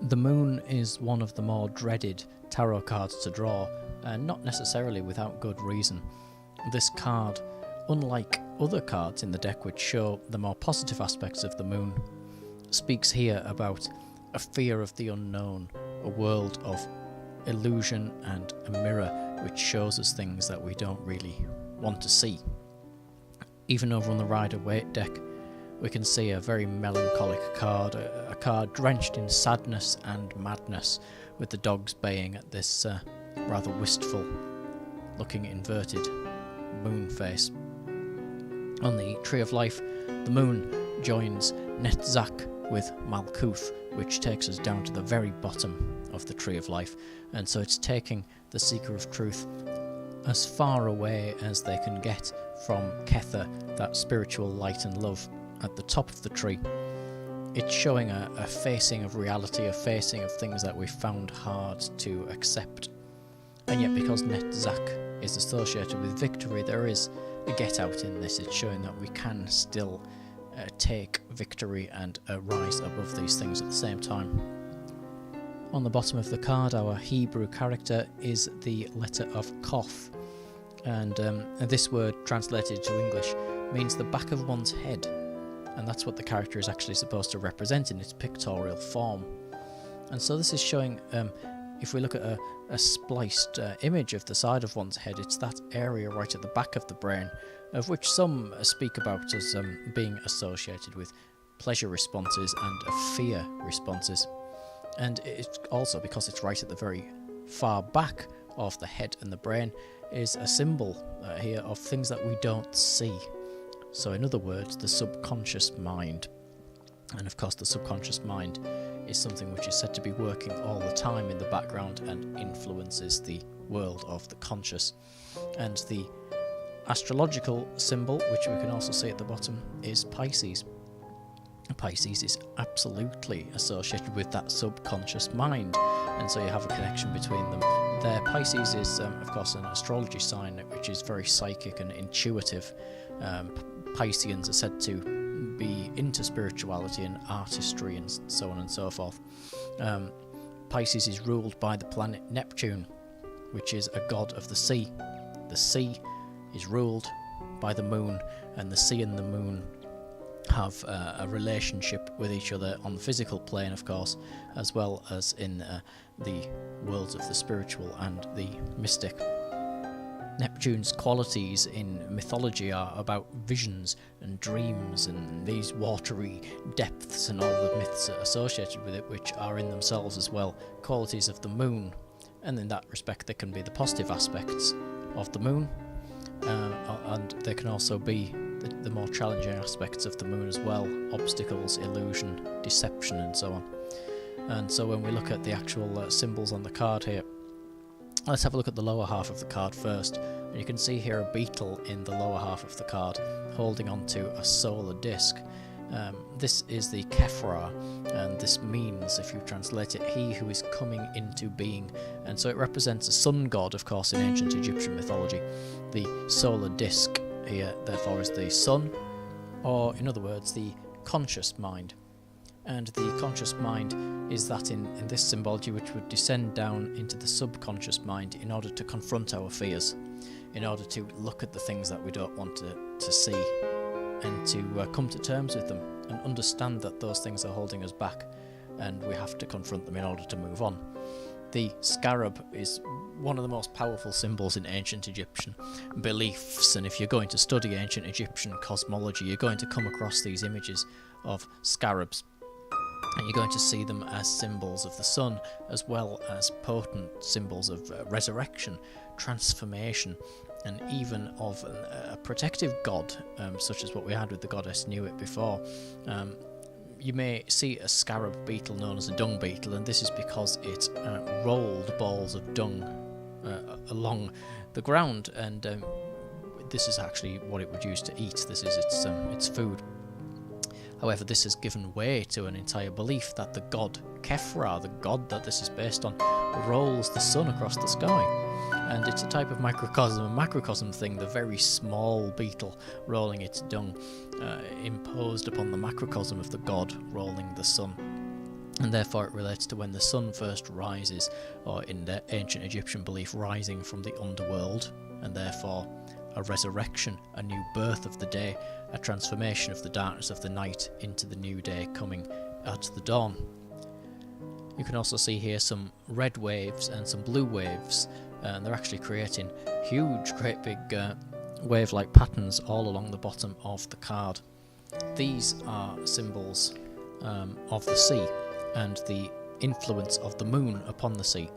The moon is one of the more dreaded tarot cards to draw, and not necessarily without good reason. This card, unlike other cards in the deck which show the more positive aspects of the moon, speaks here about a fear of the unknown, a world of illusion and a mirror which shows us things that we don't really want to see. Even over on the Rider-Waite deck, we can see a very melancholic card, a card drenched in sadness and madness, with the dogs baying at this rather wistful looking inverted moon face. On the Tree of Life, the moon joins Netzach with Malkuth, which takes us down to the very bottom of the Tree of Life, and so it's taking the Seeker of Truth as far away as they can get from Kether, that spiritual light and love at the top of the tree. It's showing a facing of reality, a facing of things that we found hard to accept. And yet, because Netzach is associated with victory, there is a get out in this. It's showing that we can still take victory and rise above these things at the same time. On the bottom of the card, our Hebrew character is the letter of Kof, and this word translated to English means the back of one's head, and that's what the character is actually supposed to represent in its pictorial form. And so this is showing, if we look at a spliced image of the side of one's head, it's that area right at the back of the brain, of which some speak about as being associated with pleasure responses and fear responses. And it's also, because it's right at the very far back of the head and the brain, is a symbol here of things that we don't see. So in other words, the subconscious mind. And of course the subconscious mind is something which is said to be working all the time in the background and influences the world of the conscious. And the astrological symbol, which we can also see at the bottom, is Pisces. Pisces is absolutely associated with that subconscious mind, and so you have a connection between them there. Pisces is, of course, an astrology sign which is very psychic and intuitive. Pisceans are said to be into spirituality and artistry and so on and so forth. Pisces is ruled by the planet Neptune, which is a god of the sea. The sea is ruled by the moon, and the sea and the moon have a relationship with each other on the physical plane, of course, as well as in the worlds of the spiritual and the mystic. Neptune's qualities in mythology are about visions and dreams and these watery depths and all the myths associated with it, which are in themselves as well qualities of the moon. And in that respect, there can be the positive aspects of the moon, and there can also be the more challenging aspects of the moon as well: obstacles, illusion, deception, and so on. And so when we look at the actual symbols on the card here, let's have a look at the lower half of the card first. And you can see here a beetle in the lower half of the card holding onto a solar disc. This is the Kefra, and this means, if you translate it, he who is coming into being. And so it represents a sun god, of course, in ancient Egyptian mythology. The solar disc here, therefore, is the sun, or in other words, the conscious mind. And the conscious mind is that in this symbology which would descend down into the subconscious mind in order to confront our fears, in order to look at the things that we don't want to see, and to come to terms with them and understand that those things are holding us back and we have to confront them in order to move on. The scarab is one of the most powerful symbols in ancient Egyptian beliefs, and if you're going to study ancient Egyptian cosmology, you're going to come across these images of scarabs, and you're going to see them as symbols of the sun, as well as potent symbols of resurrection, transformation, and even of a protective god, such as what we had with the goddess Nuit before. You may see a scarab beetle known as a dung beetle, and this is because it rolled balls of dung along the ground, and this is actually what it would use to eat. This is its food. However, this has given way to an entire belief that the god Kefra, the god that this is based on, rolls the sun across the sky. And it's a type of microcosm, a macrocosm thing, the very small beetle rolling its dung, imposed upon the macrocosm of the god rolling the sun. and therefore it relates to when the sun first rises, or in the ancient Egyptian belief, rising from the underworld, and therefore a resurrection, a new birth of the day, a transformation of the darkness of the night into the new day coming at the dawn. You can also see here some red waves and some blue waves, and they're actually creating huge, great big wave-like patterns all along the bottom of the card. These are symbols of the sea and the influence of the moon upon the sea.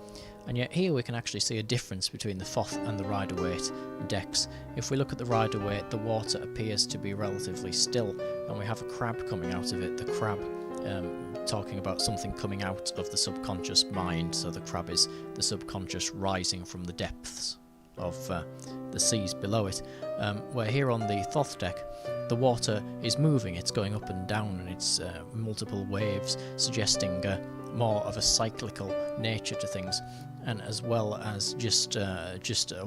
And yet here we can actually see a difference between the Thoth and the Rider-Waite decks. If we look at the Rider-Waite, the water appears to be relatively still, and we have a crab coming out of it. The crab talking about something coming out of the subconscious mind, so the crab is the subconscious rising from the depths of the seas below it. Where here on the Thoth deck, the water is moving, it's going up and down, and it's multiple waves, suggesting more of a cyclical nature to things. And as well as just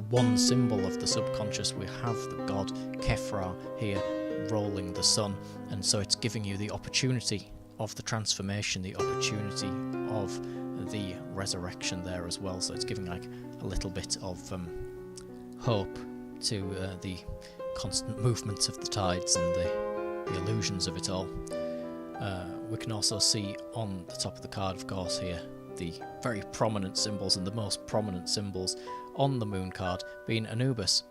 one symbol of the subconscious, we have the god Kefra here rolling the sun, and so it's giving you the opportunity of the transformation, the opportunity of the resurrection there as well. So it's giving like a little bit of hope to the constant movements of the tides and the illusions of it all. We can also see on the top of the card, of course, here the very prominent symbols, and the most prominent symbols on the moon card being Anubis.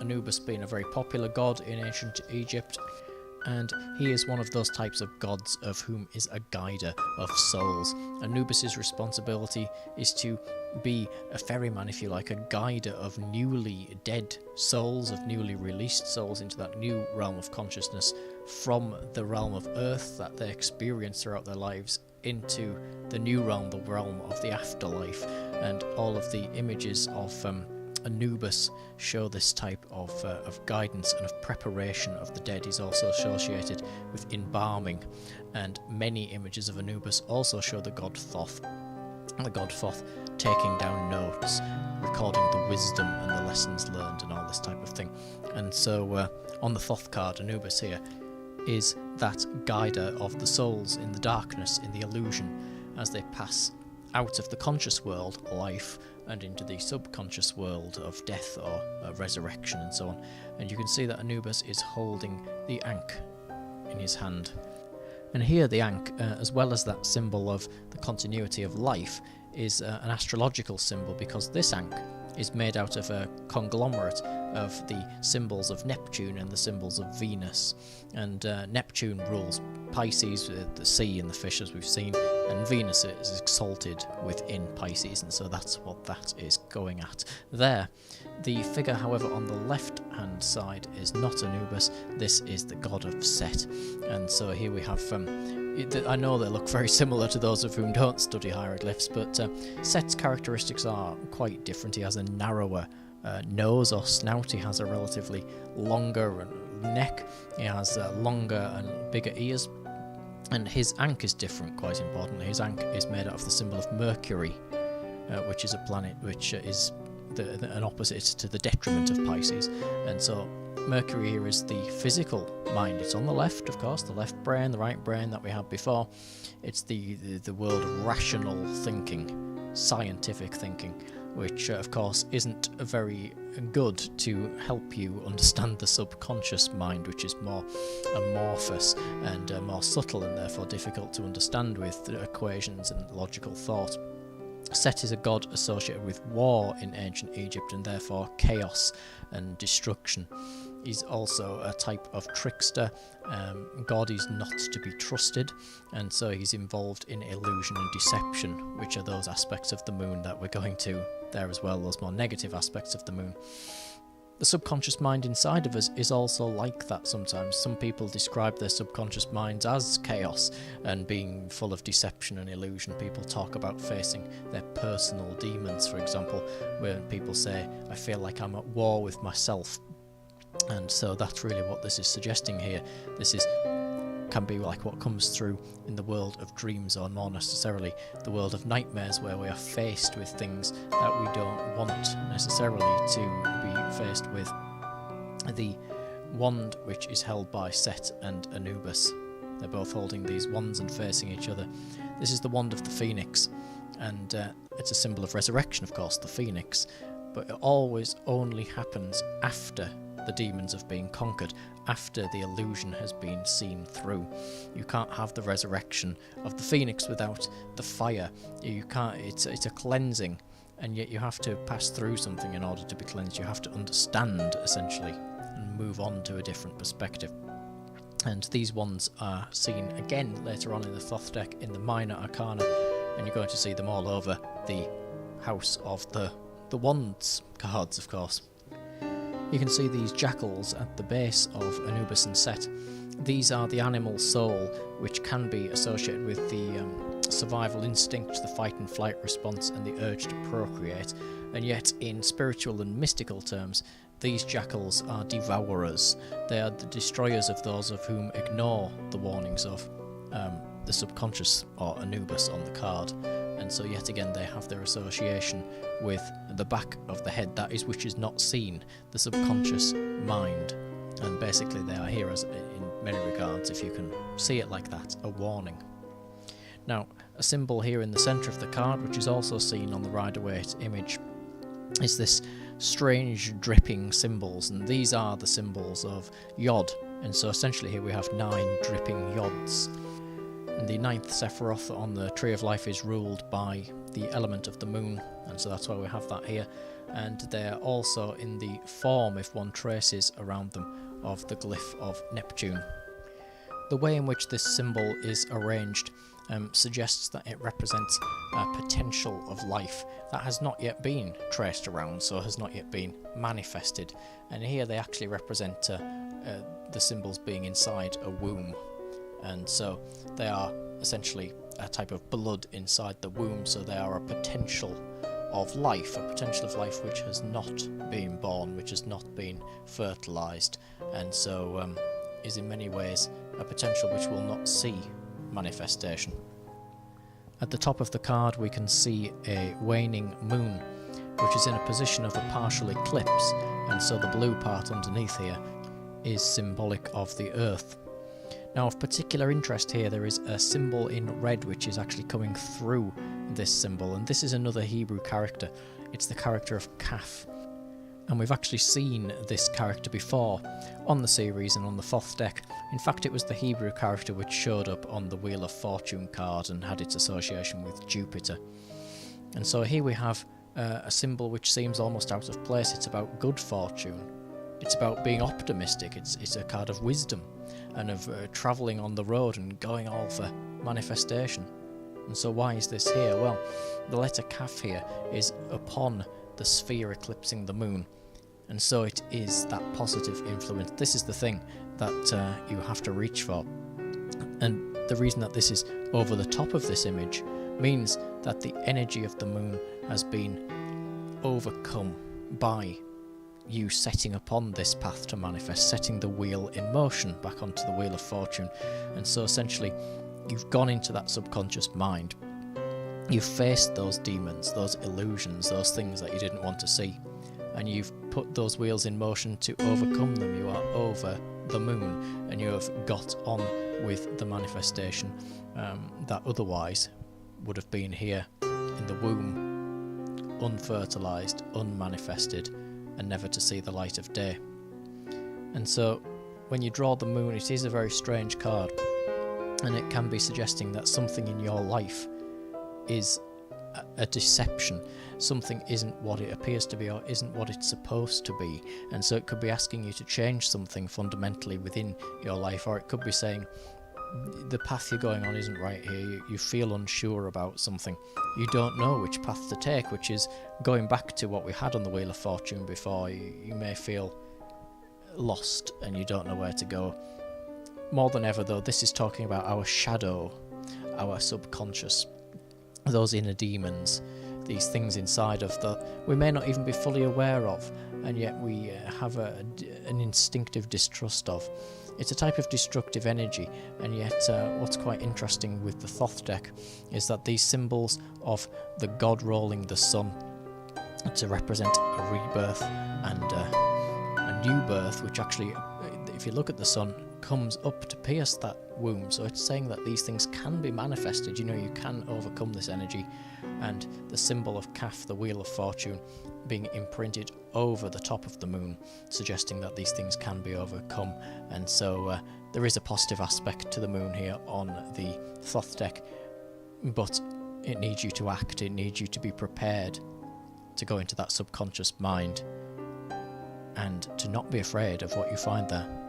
Anubis being a very popular god in ancient Egypt, and he is one of those types of gods of whom is a guider of souls. Anubis's responsibility is to be a ferryman, if you like, a guider of newly dead souls, of newly released souls into that new realm of consciousness from the realm of earth that they experience throughout their lives into the new realm, the realm of the afterlife. And all of the images of Anubis show this type of guidance and of preparation of the dead. Is also associated with embalming, and many images of Anubis also show the god Thoth. The god Thoth taking down notes, recording the wisdom and the lessons learned and all this type of thing. And so on the Thoth card, Anubis here is that guider of the souls in the darkness, in the illusion, as they pass out of the conscious world, life, and into the subconscious world of death or resurrection and so on. And you can see that Anubis is holding the Ankh in his hand. And here the Ankh, as well as that symbol of the continuity of life, is an astrological symbol, because this Ankh is made out of a conglomerate of the symbols of Neptune and the symbols of Venus. And Neptune rules Pisces, the sea and the fish, as we've seen, and Venus is exalted within Pisces, and so that's what that is going at there. The figure, however, on the left-hand side is not Anubis. This is the god of Set, and so here we have I know they look very similar to those of whom don't study hieroglyphs, but Set's characteristics are quite different. He has a narrower nose or snout, he has a relatively longer neck, he has longer and bigger ears, and his Ankh is different, quite importantly. His Ankh is made out of the symbol of Mercury, which is a planet which is an opposite to the detriment of Pisces. And so Mercury here is the physical mind. It's on the left, of course, the left brain, the right brain that we had before. It's the world of rational thinking, scientific thinking, which of course isn't very good to help you understand the subconscious mind, which is more amorphous and more subtle, and therefore difficult to understand with equations and logical thought. Set is a god associated with war in ancient Egypt, and therefore chaos and destruction. He's also a type of trickster. God is not to be trusted, and so he's involved in illusion and deception, which are those aspects of the moon that we're going to there as well, those more negative aspects of the moon. The subconscious mind inside of us is also like that sometimes. Some people describe their subconscious minds as chaos and being full of deception and illusion. People talk about facing their personal demons, for example, where people say, I feel like I'm at war with myself. And so that's really what this is suggesting here. This can be like what comes through in the world of dreams, or more necessarily the world of nightmares, where we are faced with things that we don't want necessarily to be faced with. The wand, which is held by Set and Anubis, They're both holding these wands and facing each other. This is the wand of the phoenix, and it's a symbol of resurrection, of course, the phoenix, but it always only happens after the demons have been conquered, after the illusion has been seen through. You can't have the resurrection of the phoenix without the fire. You can't. It's a cleansing, and yet you have to pass through something in order to be cleansed. You have to understand, essentially, and move on to a different perspective. And these ones are seen again later on in the Thoth deck in the Minor Arcana, and you're going to see them all over the House of the Wands cards, of course. You can see these jackals at the base of Anubis and Set. These are the animal soul, which can be associated with the survival instinct, the fight and flight response, and the urge to procreate. And yet, in spiritual and mystical terms, these jackals are devourers. They are the destroyers of those of whom ignore the warnings of the subconscious, or Anubis on the card. And so yet again they have their association with the back of the head, that is which is not seen, the subconscious mind. And basically they are here as, in many regards, if you can see it like that, a warning. Now, a symbol here in the centre of the card, which is also seen on the Rider-Waite image, is this strange dripping symbols, and these are the symbols of Yod. And so essentially here we have 9 dripping Yods. And the 9th Sephiroth on the Tree of Life is ruled by the element of the moon, and so that's why we have that here. And they're also in the form, if one traces around them, of the glyph of Neptune. The way in which this symbol is arranged suggests that it represents a potential of life that has not yet been traced around, so has not yet been manifested. And here they actually represent the symbols being inside a womb. And so they are essentially a type of blood inside the womb, so they are a potential of life, which has not been born, which has not been fertilised, and so is in many ways a potential which will not see manifestation. At the top of the card we can see a waning moon, which is in a position of a partial eclipse, and so the blue part underneath here is symbolic of the earth. Now, of particular interest here, there is a symbol in red which is actually coming through this symbol, and this is another Hebrew character. It's the character of Kaf. And we've actually seen this character before on the series and on the Thoth deck. In fact, it was the Hebrew character which showed up on the Wheel of Fortune card and had its association with Jupiter. And so here we have a symbol which seems almost out of place. It's about good fortune. It's about being optimistic. It's a card of wisdom and of travelling on the road and going all for manifestation. And so why is this here? Well, the letter Kaf here is upon the sphere eclipsing the moon, and so it is that positive influence. This is the thing that you have to reach for, and the reason that this is over the top of this image means that the energy of the moon has been overcome by you setting upon this path to manifest, setting the wheel in motion back onto the Wheel of Fortune. And so essentially you've gone into that subconscious mind. You've faced those demons, those illusions, those things that you didn't want to see, and you've put those wheels in motion to overcome them. You are over the moon, and you have got on with the manifestation that otherwise would have been here in the womb, unfertilised, unmanifested, and never to see the light of day. And so when you draw the moon, it is a very strange card, and it can be suggesting that something in your life is a deception. Something isn't what it appears to be, or isn't what it's supposed to be, and so it could be asking you to change something fundamentally within your life, or it could be saying the path you're going on isn't right here. You feel unsure about something, you don't know which path to take, which is going back to what we had on the Wheel of Fortune before. You may feel lost and you don't know where to go. More than ever though, this is talking about our shadow, our subconscious, those inner demons, these things inside of that we may not even be fully aware of, and yet we have an instinctive distrust of. It's a type of destructive energy, and yet what's quite interesting with the Thoth deck is that these symbols of the god rolling the sun to represent a rebirth and a new birth, which actually, if you look at the sun, comes up to pierce that womb. So it's saying that these things can be manifested. You can overcome this energy. And the symbol of Kaf, the Wheel of Fortune, being imprinted over the top of the moon, suggesting that these things can be overcome. And so there is a positive aspect to the moon here on the Thoth deck, but it needs you to act, it needs you to be prepared to go into that subconscious mind and to not be afraid of what you find there.